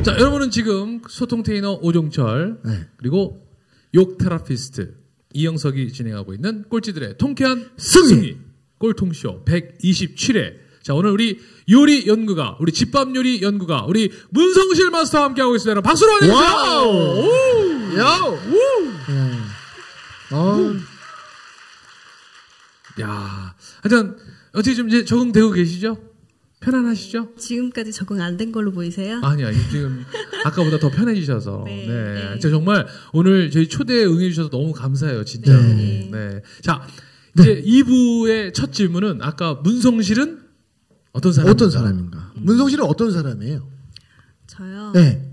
자, 여러분은 지금 소통 테이너 오종철 네. 그리고 욕 테라피스트 이영석이 진행하고 있는 꼴찌들의 통쾌한 승리 꼴통쇼 127회. 자, 오늘 우리 요리 연구가, 우리 집밥 요리 연구가, 우리 문성실 마스터와 함께하고 있습니다. 여러분, 박수로 환영해주세요. 와우! 야우! 야, 하여튼 어떻게 좀 이제 적응되고 계시죠? 편안하시죠? 지금까지 적응 안 된 걸로 보이세요? 아니야, 지금 아까보다 더 편해지셔서. 네, 네. 네. 진짜 정말 오늘 저희 초대에 응해주셔서 너무 감사해요, 진짜로. 네. 네. 자, 이제 2부의 첫 질문은 아까 문성실은 어떤 사람인가? 어떤 사람인가? 문성실은 어떤 사람이에요? 저요? 네.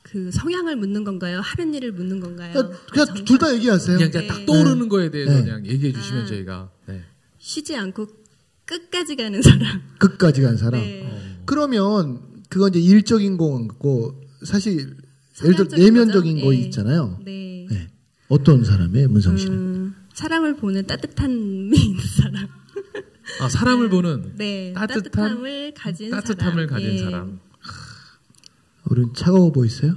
그 성향을 묻는 건가요? 하는 일을 묻는 건가요? 그냥 둘 다 얘기하세요. 그냥 네. 딱 떠오르는 거에 대해서 네. 그냥 얘기해 주시면 저희가. 네. 쉬지 않고 끝까지 가는 사람. 끝까지 간 사람. 네. 그러면 그건 이제 일적인 거고 사실 예를 들어 성향적인 내면적인 거죠? 거 네. 있잖아요. 네. 네. 어떤 사람이에요, 문성실은? 사람을 보는 따뜻함이 있는 사람. 아, 사람을 보는 네. 따뜻함을 가진 따뜻함을 사람. 가진 예. 사람. 우린 차가워 보이세요?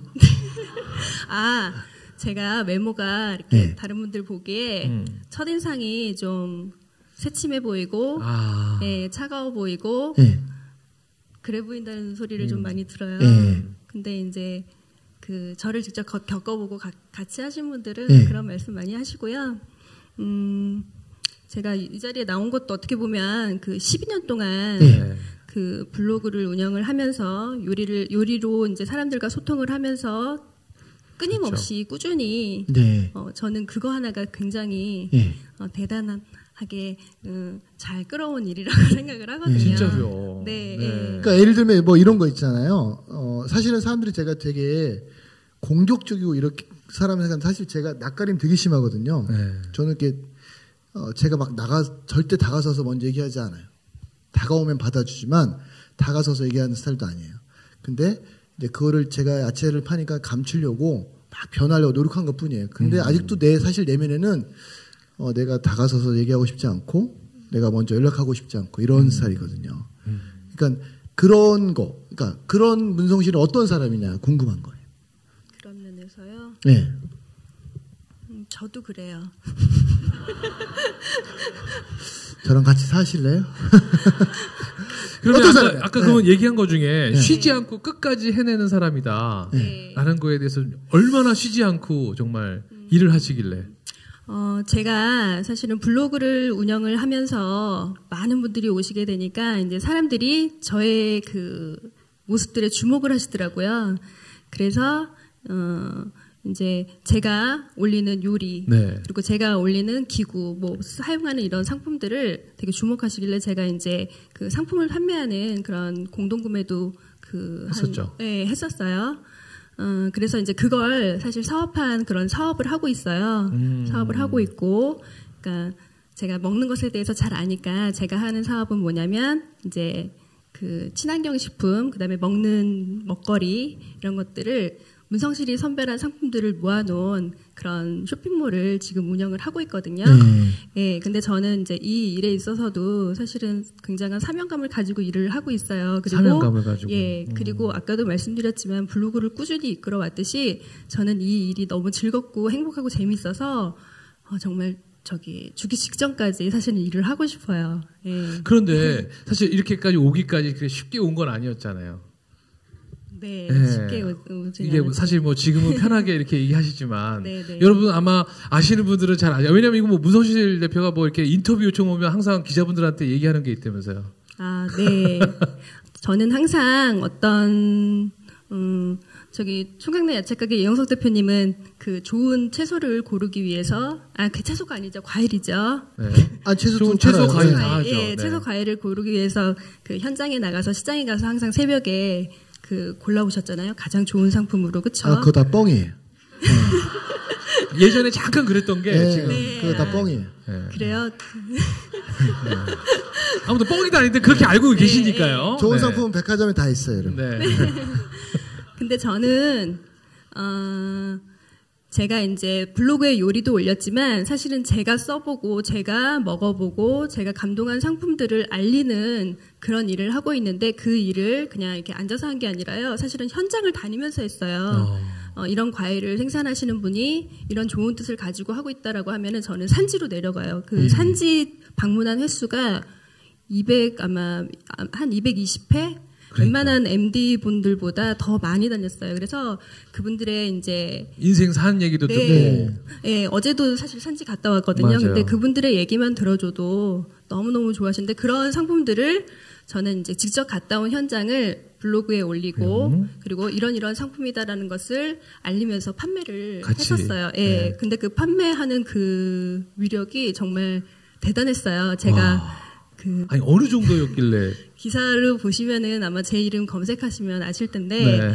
아, 제가 외모가 이렇게 네. 다른 분들 보기에 첫인상이 좀 새침해 보이고, 아. 예, 차가워 보이고, 네. 그래 보인다는 소리를 좀 많이 들어요. 네. 근데 이제 그 저를 직접 겪어보고 같이 하신 분들은 네. 그런 말씀 많이 하시고요. 제가 이 자리에 나온 것도 어떻게 보면 그 12년 동안 네. 그 블로그를 운영을 하면서 요리로 이제 사람들과 소통을 하면서 끊임없이 꾸준히 네. 저는 그거 하나가 굉장히 네. 대단하게 잘 끌어온 일이라고 생각을 하거든요. 진짜로요. 네. 네. 그러니까 예를 들면 뭐 이런 거 있잖아요. 사실은 사람들이 제가 되게 공격적이고 이렇게 사람을 생각하면 사실 제가 낯가림 되게 심하거든요. 네. 저는 이렇게 제가 막 절대 다가서서 먼저 얘기하지 않아요. 다가오면 받아주지만 다가서서 얘기하는 스타일도 아니에요. 근데 이제 그거를 제가 야채를 파니까 감추려고 막 변하려고 노력한 것 뿐이에요. 근데 아직도 사실 내면에는 내가 다가서서 얘기하고 싶지 않고 내가 먼저 연락하고 싶지 않고 이런 스타일이거든요. 그러니까 그런 문성실은 어떤 사람이냐 궁금한 거예요. 그런 면에서요. 네. 저도 그래요. 저랑 같이 사실래요? 그러면 어떤 사람이야? 아까 그러면 얘기한 것 중에 네. 쉬지 않고 끝까지 해내는 사람이다. 네. 라는 거에 대해서 얼마나 쉬지 않고 정말 일을 하시길래. 제가 사실은 블로그를 운영을 하면서 많은 분들이 오시게 되니까 이제 사람들이 저의 그 모습들에 주목을 하시더라고요. 그래서 이제 제가 올리는 요리 네. 그리고 제가 올리는 기구 뭐 사용하는 이런 상품들을 되게 주목하시길래 제가 이제 그 상품을 판매하는 그런 공동구매도 했었죠. 네, 했었어요. 그래서 이제 그걸 사실 사업한 그런 사업을 하고 있어요. 사업을 하고 있고, 그러니까 제가 먹는 것에 대해서 잘 아니까 제가 하는 사업은 뭐냐면 이제 그 친환경 식품, 그다음에 먹는 먹거리 이런 것들을 문성실이 선별한 상품들을 모아놓은 그런 쇼핑몰을 지금 운영을 하고 있거든요. 예, 근데 저는 이제 이 일에 있어서도 사실은 굉장한 사명감을 가지고 일을 하고 있어요. 그리고 사명감을 가지고. 예, 그리고 아까도 말씀드렸지만 블로그를 꾸준히 이끌어왔듯이 저는 이 일이 너무 즐겁고 행복하고 재밌어서 정말 죽기 직전까지 사실은 일을 하고 싶어요. 예. 그런데 사실 이렇게까지 오기까지 그렇게 쉽게 온 건 아니었잖아요. 네, 네. 쉽게 오지 이게 않았죠. 사실 뭐 지금은 편하게 이렇게 얘기하시지만 네, 네. 여러분 아마 아시는 분들은 잘 아죠. 왜냐면 이거 뭐 문성실 대표가 뭐 이렇게 인터뷰 요청 오면 항상 기자분들한테 얘기하는 게 있다면서요. 아, 네. 저는 항상 어떤 총각내 야채가게 이영석 대표님은 그 좋은 채소를 고르기 위해서 그 채소가 아니죠, 과일이죠. 네. 채소 채소 과일 다 다 하죠. 예, 네. 채소 과일을 고르기 위해서 그 현장에 나가서 시장에 가서 항상 새벽에 그 골라오셨잖아요. 가장 좋은 상품으로, 그쵸? 그거 다 뻥이에요. 예전에 잠깐 그랬던 게 네, 지금 그거 다 뻥이에요. 네. 그래요. 아무튼 뻥이도 아닌데 그렇게 알고 계시니까요. 좋은 네. 상품은 백화점에 다 있어요, 여러분. 네. 근데 저는, 제가 이제 블로그에 요리도 올렸지만 사실은 제가 써보고 제가 먹어보고 제가 감동한 상품들을 알리는 그런 일을 하고 있는데 그 일을 그냥 이렇게 앉아서 한 게 아니라요. 사실은 현장을 다니면서 했어요. 이런 과일을 생산하시는 분이 이런 좋은 뜻을 가지고 하고 있다라고 하면은 저는 산지로 내려가요. 그 산지 방문한 횟수가 아마 한 220회? 웬만한 MD 분들보다 더 많이 다녔어요. 그래서 그분들의 이제 인생 산 얘기도 듣고, 네, 어제도 사실 산지 갔다 왔거든요. 맞아요. 근데 그분들의 얘기만 들어줘도 너무너무 좋아하시는데 그런 상품들을 저는 이제 직접 갔다 온 현장을 블로그에 올리고 그리고 이런 상품이다라는 것을 알리면서 판매를 같이. 했었어요. 예. 네. 근데 그 판매하는 그 위력이 정말 대단했어요. 제가 아니 어느 정도였길래 기사를 보시면은 아마 제 이름 검색하시면 아실 텐데, 네.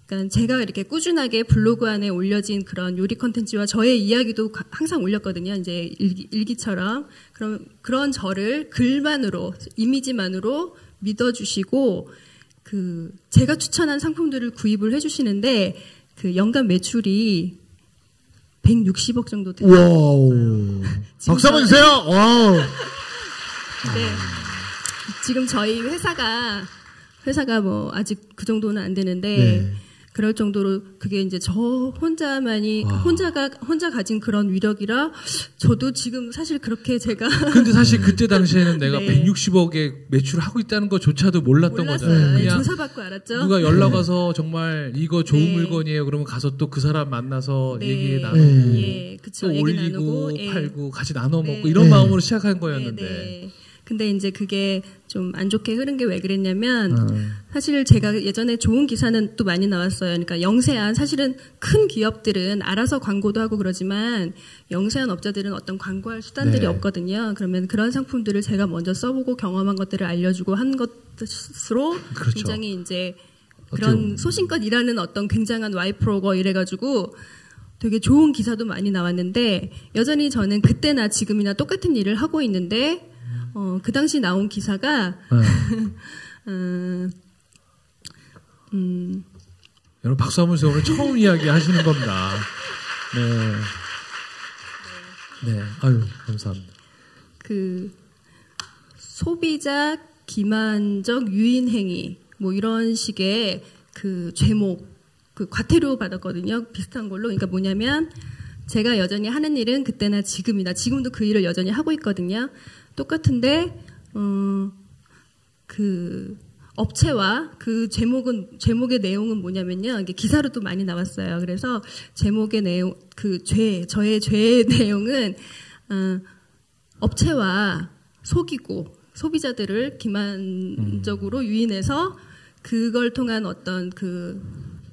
그러니까 제가 이렇게 꾸준하게 블로그 안에 올려진 그런 요리 컨텐츠와 저의 이야기도 항상 올렸거든요. 이제 일기처럼. 그런 저를 글만으로, 이미지만으로 믿어주시고, 제가 추천한 상품들을 구입을 해주시는데, 연간 매출이 160억 정도 돼요. 와우. 박수 한번 주세요. 와우. 네. 지금 저희 회사가 뭐 아직 그 정도는 안 되는데 네. 그럴 정도로 그게 이제 저 혼자만이 혼자 가진 그런 위력이라 저도 지금 사실 그렇게 제가 근데 사실 그때 당시에는 내가 네. 160억의 매출을 하고 있다는 것조차도 몰랐던 거잖아요. 몰랐어요. 그냥 조사받고 알았죠. 누가 연락 와서 정말 이거 좋은 네. 물건이에요. 그러면 가서 또 그 사람 만나서 네. 얘기 나누고 예, 그쵸. 또 얘기 올리고 나누고, 예. 팔고 같이 나눠 먹고 네. 이런 네. 마음으로 시작한 거였는데 네. 근데 이제 그게 좀 안 좋게 흐른 게 왜 그랬냐면 사실 제가 예전에 좋은 기사는 또 많이 나왔어요. 그러니까 영세한 사실은 큰 기업들은 알아서 광고도 하고 그러지만 영세한 업자들은 어떤 광고할 수단들이 네. 없거든요. 그러면 그런 상품들을 제가 먼저 써보고 경험한 것들을 알려주고 한 것으로 그렇죠. 굉장히 이제 그런 소신껏 일하는 어떤 굉장한 와이프로거 이래가지고 되게 좋은 기사도 많이 나왔는데 여전히 저는 그때나 지금이나 똑같은 일을 하고 있는데 그 당시 나온 기사가 여러분 박수 한번 주세요. 오늘 처음 이야기 하시는 겁니다. 네. 네. 아유, 감사합니다. 소비자 기만적 유인행위 뭐 이런 식의 제목 과태료 받았거든요. 비슷한 걸로. 그러니까 뭐냐면 제가 여전히 하는 일은 그때나 지금이나 지금도 그 일을 여전히 하고 있거든요. 똑같은데 업체와 제목의 내용은 뭐냐면요. 이게 기사로도 많이 나왔어요. 그래서 제목의 내용, 저의 죄의 내용은 업체와 속이고 소비자들을 기만적으로 유인해서 그걸 통한 어떤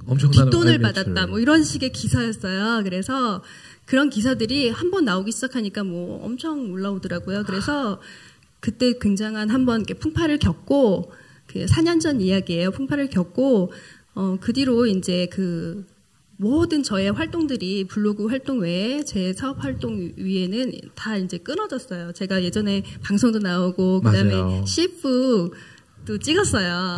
엄청난 뒷돈을 받았다. 뭐 이런 식의 기사였어요. 그래서 그런 기사들이 한번 나오기 시작하니까 뭐 엄청 올라오더라고요. 그래서 그때 굉장한 한번 이렇게 풍파를 겪고 4년 전 이야기예요. 풍파를 겪고 그 뒤로 이제 모든 저의 활동들이 블로그 활동 외에 제 사업 활동 위에는 다 이제 끊어졌어요. 제가 예전에 방송도 나오고 그다음에 맞아요. CF도 찍었어요.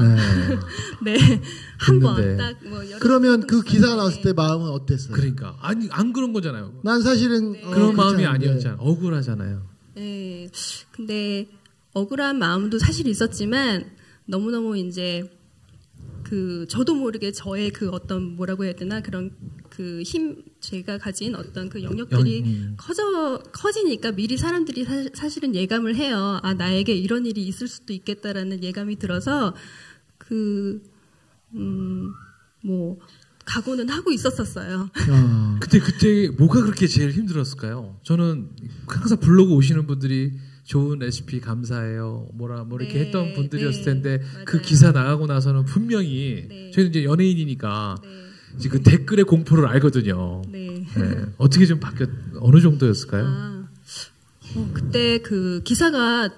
네. 네. 한 번 딱 그러면 그 기사가 나왔을 때 마음은 어땠어요? 그러니까 아니 안 그런 거잖아요. 난 사실은 그런 마음이 그렇지 않은데. 아니었잖아요. 억울하잖아요. 네. 근데 억울한 마음도 사실 있었지만 너무너무 이제 저도 모르게 저의 어떤 뭐라고 해야 되나 그런 제가 가진 어떤 영역들이 커지니까 미리 사람들이 사실은 예감을 해요. 아, 나에게 이런 일이 있을 수도 있겠다라는 예감이 들어서 각오는 하고 있었어요. 그때 뭐가 그렇게 제일 힘들었을까요? 저는 항상 블로그 오시는 분들이 좋은 레시피 감사해요. 이렇게 네, 했던 분들이었을 네, 텐데 맞아요. 그 기사 나가고 나서는 분명히 네. 저희는 이제 연예인이니까 네. 이제 그 댓글의 공포를 알거든요. 네. 네. 어떻게 좀 어느 정도였을까요? 그때 기사가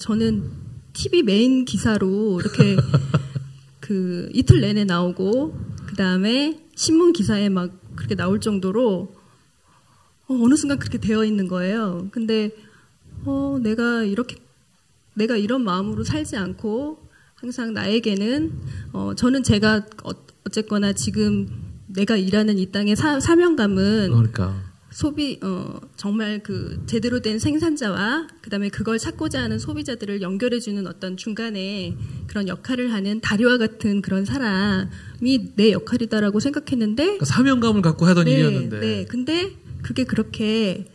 저는 TV 메인 기사로 이렇게 이틀 내내 나오고 그 다음에 신문 기사에 막 그렇게 나올 정도로 어느 순간 그렇게 되어 있는 거예요. 근데 내가 이런 마음으로 살지 않고 항상 나에게는 저는 제가 어쨌거나 지금 내가 일하는 이 땅의 사명감은 그러니까. 정말 그 제대로 된 생산자와 그다음에 그걸 찾고자 하는 소비자들을 연결해주는 어떤 중간에 그런 역할을 하는 다리와 같은 그런 사람이 내 역할이다라고 생각했는데 그러니까 사명감을 갖고 하던 일이었는데. 네, 근데 그게 그렇게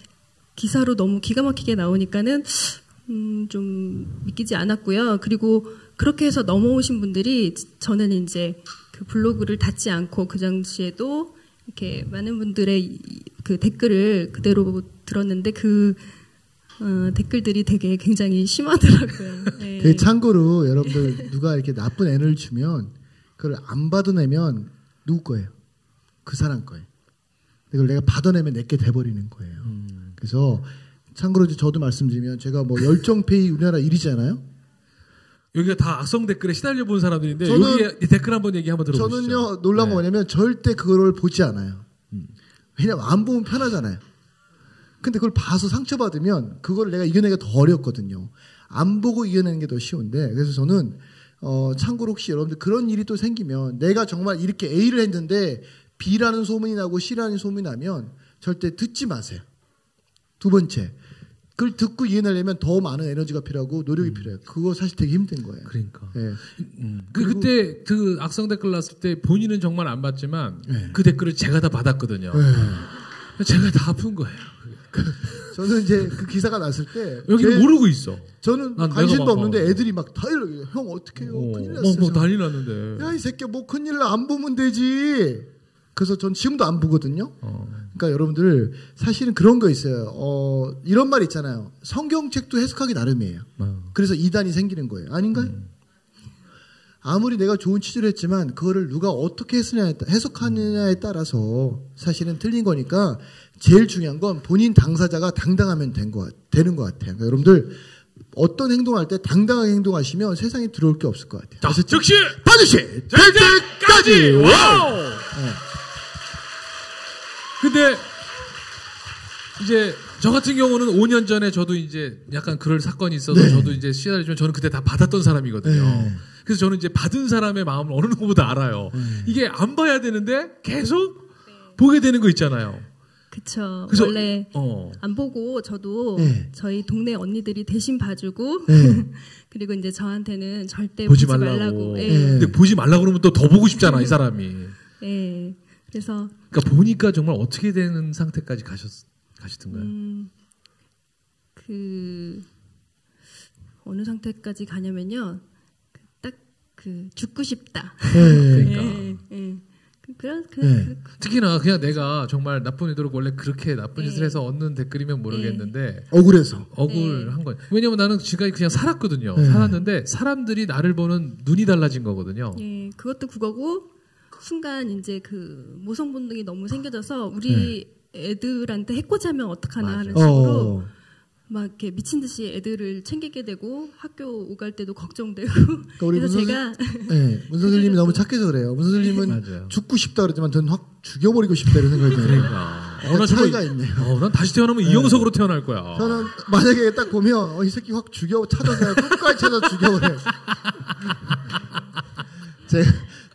기사로 너무 기가 막히게 나오니까는 좀 믿기지 않았고요. 그리고 그렇게 해서 넘어오신 분들이 저는 이제 그 블로그를 닫지 않고 그 당시에도 이렇게 많은 분들의 그 댓글을 그대로 들었는데 그 댓글들이 되게 굉장히 심하더라고요. 네. 그 참고로 여러분들 누가 이렇게 나쁜 애를 주면 그걸 안 받아내면 누구 거예요? 그 사람 거예요. 이걸 내가 받아내면 내게 돼버리는 거예요. 그래서 참고로 저도 말씀드리면 제가 뭐 열정페이 우리나라 1위잖아요. 여기가 다 악성 댓글에 시달려 본 사람들인데 여기 댓글 한번 얘기 한번 들어보시죠. 저는요 놀라운 거 뭐냐면 절대 그거를 보지 않아요. 왜냐면 안 보면 편하잖아요. 근데 그걸 봐서 상처받으면 그걸 내가 이겨내기가 더 어렵거든요. 안 보고 이겨내는 게 더 쉬운데 그래서 저는 참고로 혹시 여러분들 그런 일이 또 생기면 내가 정말 이렇게 A를 했는데 B라는 소문이 나고 C라는 소문이 나면 절대 듣지 마세요. 두 번째, 그걸 듣고 이해하려면 더 많은 에너지가 필요하고 노력이 필요해요. 그거 사실 되게 힘든 거예요. 그러니까. 네. 그때 그 악성 댓글 났을 때 본인은 정말 안 받지만 네. 그 댓글을 제가 다 받았거든요. 네. 제가 다 아픈 거예요. 저는 이제 그 기사가 났을 때 여기는 모르고 있어. 저는 관심도 없는데 애들이 막 다 이러게 형 어떡해요? 큰일 났어. 뭐 난리 났는데. 야, 이 새끼야 뭐 큰일 나 안 보면 되지. 그래서 전 지금도 안 보거든요. 그러니까 여러분들 사실은 그런 거 있어요. 이런 말 있잖아요. 성경책도 해석하기 나름이에요. 그래서 이단이 생기는 거예요. 아닌가요? 아무리 내가 좋은 취지를 했지만 그거를 누가 어떻게 해석하느냐에 따라서 사실은 틀린 거니까 제일 중요한 건 본인 당사자가 당당하면 되는 것 같아요. 그러니까 여러분들 어떤 행동할 때 당당하게 행동하시면 세상에 들어올 게 없을 것 같아요. 자, 즉시 반드시 될 때까지 와우. 네. 근데 이제 저 같은 경우는 5년 전에 저도 이제 약간 그럴 사건이 있어서 네. 저도 이제 시달리지만 저는 그때 다 받았던 사람이거든요. 네. 그래서 저는 이제 받은 사람의 마음을 어느 누구보다 알아요. 이게 안 봐야 되는데 계속 보게 되는 거 있잖아요. 그쵸. 그래서, 원래 안 보고 저도 네. 저희 동네 언니들이 대신 봐주고 네. 그리고 이제 저한테는 절대 보지 보지 말라고. 말라고. 네. 근데 보지 말라고 그러면 또 더 보고 싶잖아, 이 사람이. 네. 그래서 그러니까 보니까 정말 어떻게 되는 상태까지 가시던가요? 그 어느 상태까지 가냐면요. 딱 그 죽고 싶다. 그러니까. 네. 특히나 그냥 내가 정말 나쁜 의도로 원래 그렇게 나쁜 짓을 해서 얻는 댓글이면 모르겠는데 억울해서 억울한 거예요. 왜냐면 나는 지금까지 그냥 살았거든요. 네. 살았는데 사람들이 나를 보는 눈이 달라진 거거든요. 예, 그것도 그거고 순간 이제 그 모성 본능이 너무 생겨져서 우리 애들한테 해코지 하면 어떡하나 맞아. 하는 식으로 막 이렇게 미친 듯이 애들을 챙기게 되고 학교 오갈 때도 걱정되고. 그러니까 우리 그래서 제가 문 선생님이 너무 착해서 그래요. 문 선생님은 맞아요. 죽고 싶다 그러지만 저는 확 죽여버리고 싶다 이런 생각이 들어요. 그러니까. 차이가 있네요. 난 다시 태어나면 이영석으로 태어날 거야. 저는 만약에 딱 보면 이 새끼 확 찾아서 끝까지 찾아 죽여버려요.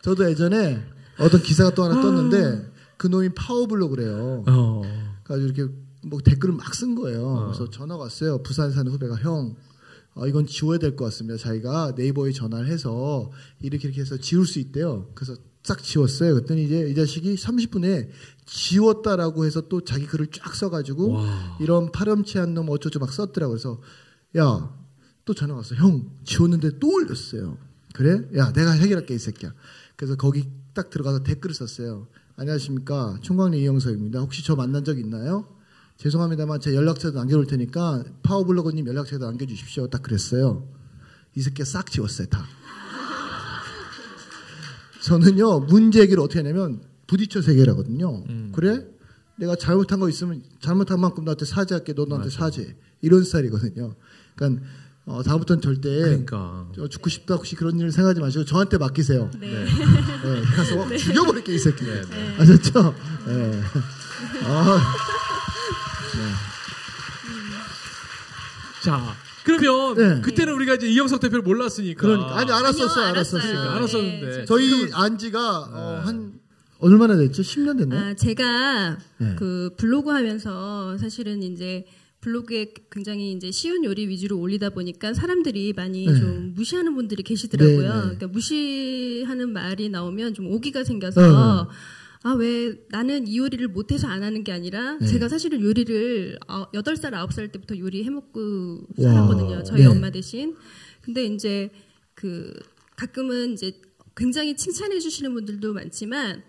저도 예전에 어떤 기사가 또 하나 떴는데 그 놈이 파워블로그래요. 그래서 이렇게 뭐 댓글을 막 쓴 거예요. 그래서 전화가 왔어요. 부산 사는 후배가 형, 이건 지워야 될 것 같습니다. 자기가 네이버에 전화를 해서 이렇게 해서 지울 수 있대요. 그래서 싹 지웠어요. 그랬더니 이제 이 자식이 30분에 지웠다라고 해서 또 자기 글을 쫙 써가지고 이런 파렴치한 놈 어쩌고 막 썼더라고요. 그래서 야, 또 전화가 왔어. 형, 지웠는데 또 올렸어요. 그래? 야, 내가 해결할게 이 새끼야. 그래서 거기 딱 들어가서 댓글을 썼어요. 안녕하십니까. 총광리 이영석입니다. 혹시 저 만난 적 있나요? 죄송합니다만 제 연락처도 남겨놓을 테니까 파워블로거님 연락처도 남겨주십시오. 딱 그랬어요. 이 새끼가 싹 지웠어요. 다. 저는요. 문제 해결을 어떻게 하냐면 부딪혀서 해결하거든요. 그래? 내가 잘못한 거 있으면 잘못한 만큼 나한테 사죄할게. 너 나한테 사죄해. 이런 스타일이거든요. 그러니까 다음부터는 절대 그러니까. 죽고 싶다 혹시 그런 일을 생각하지 마시고 저한테 맡기세요. 네. 가서 죽여버릴게 이 새끼. 네. 아셨죠? 네. 자, 그러면 그때는 우리가 이제 이영석 대표를 몰랐으니까. 그러니까 아니 알았었어요. 알았었는데. 저희 안지가 한 얼마나 됐죠? 10년 됐나요? 제가 네. 그 블로그 하면서 사실은 이제 블로그에 굉장히 이제 쉬운 요리 위주로 올리다 보니까 사람들이 많이 네. 좀 무시하는 분들이 계시더라고요. 네, 네. 그러니까 무시하는 말이 나오면 좀 오기가 생겨서 왜 나는 이 요리를 못해서 안 하는 게 아니라 네. 제가 사실은 요리를 8살, 9살 때부터 요리 해먹고 와. 살았거든요. 저희 네. 엄마 대신. 근데 이제 그 가끔은 이제 굉장히 칭찬해 주시는 분들도 많지만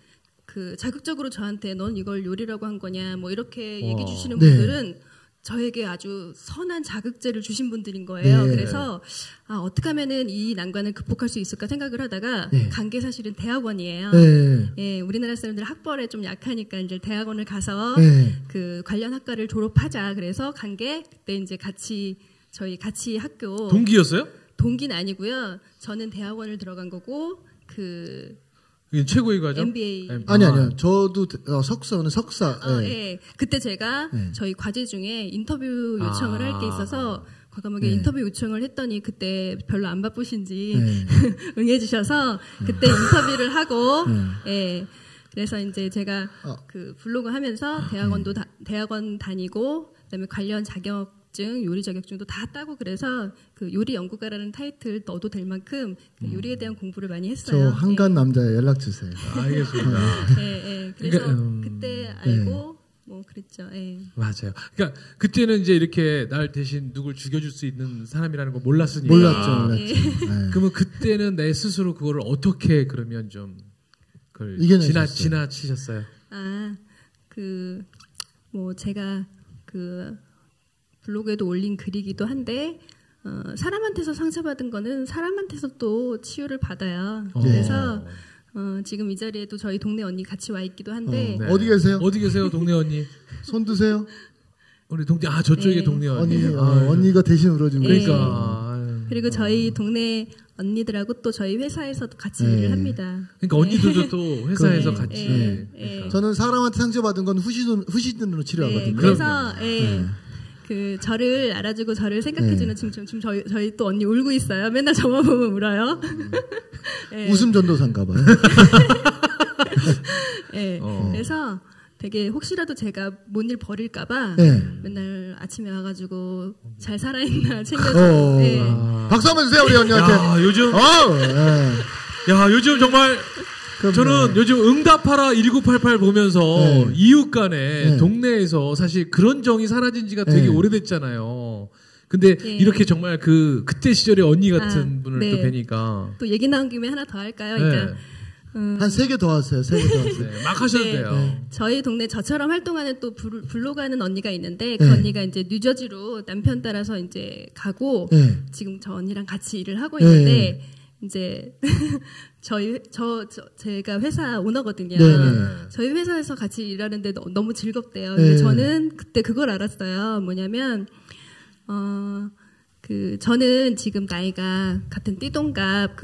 그 자극적으로 저한테 넌 이걸 요리라고 한 거냐 뭐 이렇게 얘기해 주시는 네. 분들은 저에게 아주 선한 자극제를 주신 분들인 거예요. 네. 그래서 어떻게 하면은 이 난관을 극복할 수 있을까 생각을 하다가 네. 간 게 사실은 대학원이에요. 네. 예, 우리나라 사람들 학벌에 좀 약하니까 이제 대학원을 가서 네. 그 관련 학과를 졸업하자. 그래서 간 게 그때 이제 저희 같이 학교 동기였어요? 동기는 아니고요. 저는 대학원을 들어간 거고 이게 최고의 과정? MBA. 아니요. 저도 석사는 석사. 예. 예. 그때 제가 네. 저희 과제 중에 인터뷰 요청을 할 게 있어서 과감하게 네. 인터뷰 요청을 했더니 그때 별로 안 바쁘신지 네. 응해주셔서 그때 인터뷰를 하고 네. 예. 그래서 이제 제가 그 블로그 하면서 대학원 다니고 그다음에 관련 자격증, 요리 자격증도 다 따고 그래서 그 요리 연구가라는 타이틀 넣어도 될 만큼 그 요리에 대한 공부를 많이 했어요. 저 한간 남자에 연락 주세요. 알겠습니다. 예. 그래서 그러니까, 그때 알고 뭐 그랬죠. 예. 맞아요. 그러니까 그때는 이제 이렇게 날 대신 누굴 죽여줄 수 있는 사람이라는 걸 몰랐으니까. 몰랐죠. 예. 네. 그러면 그때는 내 스스로 그거를 어떻게 그러면 좀 그걸 이겨내셨어요? 지나치셨어요? 뭐 제가 그 블로그에도 올린 글이기도 한데 사람한테서 상처받은 거는 사람한테서 또 치유를 받아요. 그래서 지금 이 자리에도 저희 동네 언니 같이 와 있기도 한데 네. 어디 계세요? 어디 계세요, 동네 언니? 손 드세요. 우리 동네 저쪽에 네. 동네 언니. 언니가 대신 울어준 거예요. 그러니까. 그리고 저희 동네 언니들하고 또 저희 회사에서도 같이 일을 합니다. 그러니까 언니들도 또 회사에서 네. 같이. 네. 그러니까. 저는 사람한테 상처받은 건 후시돈으로 치료하거든요. 그래서 그 저를 알아주고 저를 생각해주는 지금 저희 또 언니 울고 있어요. 맨날 저만 보면 울어요. 웃음 전도사인가 봐요. 그래서 되게 혹시라도 제가 뭔 일 벌일까봐 맨날 아침에 와가지고 잘 살아있나 챙겨주고. 박수 한번 주세요 우리 언니한테. 요즘 정말 저는 요즘 응답하라 1988 보면서 이웃 간에 동네에서 사실 그런 정이 사라진 지가 되게 오래됐잖아요. 근데 이렇게 정말 그때 시절의 언니 같은 분을 또 뵈니까. 또 얘기 나온 김에 하나 더 할까요? 그러니까 한 3개 더 하세요. 3개 더 하세요. 네, 막 하셔도 돼요. 저희 동네 저처럼 활동하는 또 블로그 하는 언니가 있는데 그 언니가 이제 뉴저지로 남편 따라서 이제 가고 지금 저 언니랑 같이 일을 하고 있는데 이제 제가 회사 오너거든요. 저희 회사에서 같이 일하는데 너무 즐겁대요. 근데 저는 그때 그걸 알았어요. 뭐냐면 저는 지금 나이가 같은 띠동갑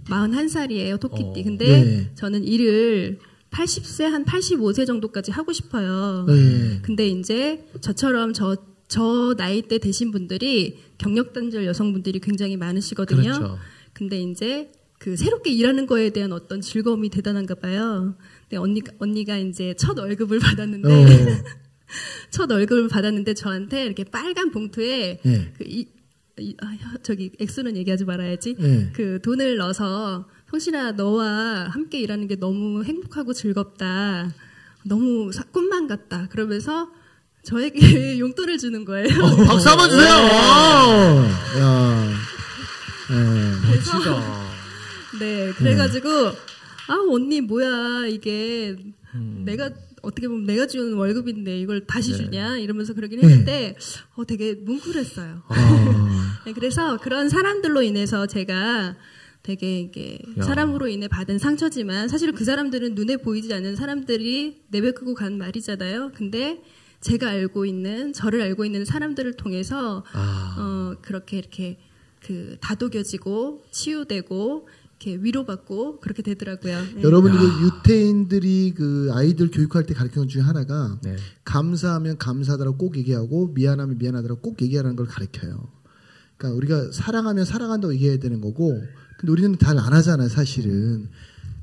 41살이에요, 토끼띠. 근데 저는 일을 80세, 한 85세 정도까지 하고 싶어요. 근데 이제 저처럼 저 나이 때 되신 분들이 경력단절 여성분들이 굉장히 많으시거든요. 그렇죠. 근데 이제 새롭게 일하는 거에 대한 어떤 즐거움이 대단한가 봐요. 근데 언니가 이제 첫 월급을 받았는데, 저한테 이렇게 빨간 봉투에 저기 액수는 얘기하지 말아야지. 그 돈을 넣어서 성신아 너와 함께 일하는 게 너무 행복하고 즐겁다. 너무 꿈만 같다. 그러면서 저에게 용돈을 주는 거예요. 박수 한번 주세요. 멋지다. 네, 그래가지고 언니 뭐야 이게 내가 어떻게 보면 내가 준 월급인데 이걸 다시 주냐 이러면서 그러긴 했는데 되게 뭉클했어요. 네, 그래서 그런 사람들로 인해서 제가 되게 이게 사람으로 인해 받은 상처지만 사실 그 사람들은 눈에 보이지 않는 사람들이 내뱉고 간 말이잖아요. 근데 제가 저를 알고 있는 사람들을 통해서 그렇게 이렇게 다독여지고 치유되고 이렇게 위로받고 그렇게 되더라고요. 여러분이 유태인들이 아이들 교육할 때 가르치는 것 중에 하나가 감사하면 감사하다라고 꼭 얘기하고 미안하면 미안하다라고 꼭 얘기하라는 걸 가르쳐요. 그러니까 우리가 사랑하면 사랑한다고 얘기해야 되는 거고, 근데 우리는 잘 안 하잖아요, 사실은.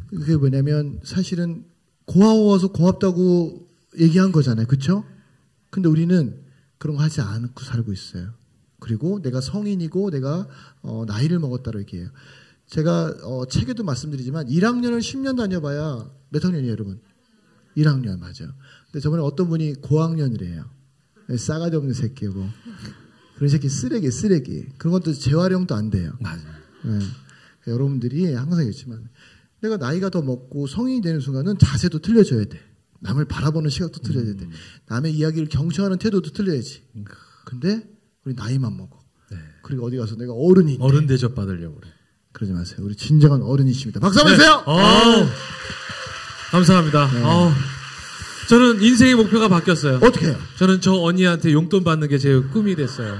그게 뭐냐면 사실은 고마워서 고맙다고 얘기한 거잖아요. 그렇죠? 근데 우리는 그런 거 하지 않고 살고 있어요. 그리고 내가 성인이고 내가 나이를 먹었다고 얘기해요. 제가 책에도 말씀드리지만 1학년을 10년 다녀봐야 몇 학년이에요, 여러분? 1학년 맞아요. 근데 저번에 어떤 분이 고학년이래요. 싸가지 없는 새끼고 그런 새끼 쓰레기. 그런 것도 재활용도 안 돼요. 맞아요. 네. 여러분들이 항상 얘기했지만 내가 나이가 더 먹고 성인이 되는 순간은 자세도 틀려져야 돼. 남을 바라보는 시각도 틀려야 돼. 남의 이야기를 경청하는 태도도 틀려야지. 근데 우리 나이만 먹어. 네. 그리고 어디 가서 내가 어른이 어른 대접 받으려고 그래. 그러지 마세요. 우리 진정한 어른이십니다. 박수 한번 주세요. 감사합니다. 네. 저는 인생의 목표가 바뀌었어요. 어떻게 해요? 저는 저 언니한테 용돈 받는 게 제 꿈이 됐어요.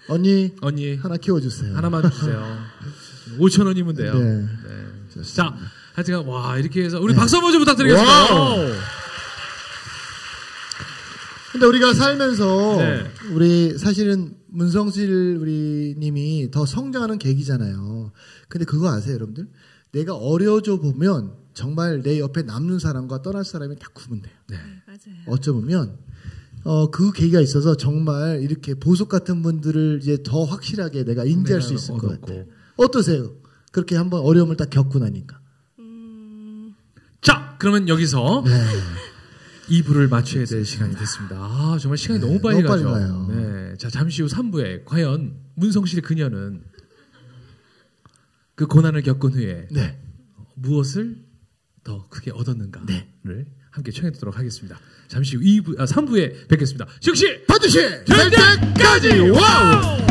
언니 하나 키워주세요. 하나만 주세요. 5,000원이면 돼요. 네. 네. 자, 하여튼 와 이렇게 해서 우리 박수 한번 좀 부탁드리겠습니다. 와우. 근데 우리가 살면서 네. 우리 사실은 문성실 우리 님이 더 성장하는 계기잖아요. 근데 그거 아세요, 여러분들? 내가 어려져 보면 정말 내 옆에 남는 사람과 떠날 사람이 딱 구분돼요. 네. 맞아요. 어쩌면 그 계기가 있어서 정말 이렇게 보석 같은 분들을 이제 더 확실하게 내가 인지할 수 있을 것 같아요. 어떠세요? 그렇게 한번 어려움을 딱 겪고 나니까. 자, 그러면 여기서 네. 2부를 맞춰야 될 시간이 됐습니다. 정말 시간이 네, 너무 빨리 너무 가죠. 빨리 가요. 네. 자, 잠시 후 3부에 과연 문성실 그녀는 그 고난을 겪은 후에 네. 무엇을 더 크게 얻었는가를 네. 함께 청해 듣도록 하겠습니다. 잠시 후 3부에 뵙겠습니다. 즉시 반드시 될 때까지 와우!